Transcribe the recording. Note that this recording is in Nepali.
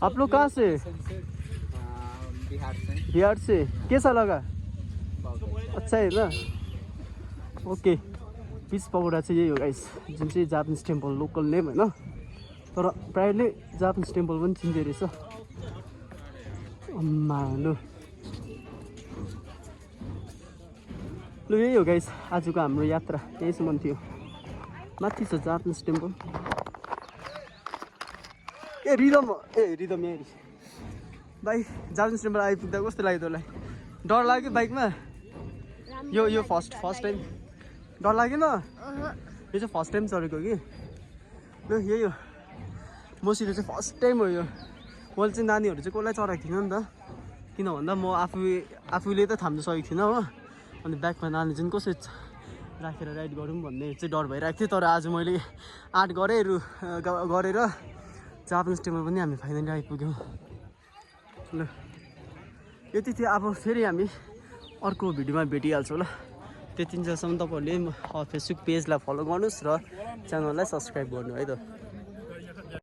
आप लोग कहाँ से? बिहार से। कैसा लगा? अच्छा है ना? ओके। पिस पगोडा चाहिँ यही हो गाइस, जुन चाहिँ जापानिज टेम्पल लोकल नेम होइन, तर प्रायःले जापानिज टेम्पल पनि चिन्दै रहेछ। लु यही हो गाइस, आजको हाम्रो यात्रा यहीसम्म थियो। माथि छ जापानिज टेम्पल। रिदम यही भाइ। जापानिज टेम्पल आइपुग्दा कस्तो लाग्यो तँलाई? डर लाग्यो बाइकमा? यो फर्स्ट टाइम डर लागेन? यो चाहिँ फर्स्ट टाइम चढेको कि। ल यही हो, मसित चाहिँ फर्स्ट टाइम हो यो। मैले चाहिँ नानीहरू चाहिँ कसलाई चढाएको थिइनँ नि त, किन भन्दा म आफूले त थाम्नु सकेको थिइनँ हो। अनि ब्याकमा नानी चाहिँ कसरी राखेर राइड गरौँ भन्ने चाहिँ डर भइरहेको थियो। तर आज मैले आँट गरेर जापानिज टेम्पल पनि हामी फाइनली आइपुग्यौँ। ल यति थियो। अब फेरि हामी अर्को भिडियोमा भेटिहाल्छौँ ल। त्यतिन्जेलसम्म तपाईँहरूले फेसबुक पेजलाई फलो गर्नुहोस् र च्यानललाई सब्सक्राइब गर्नु है त।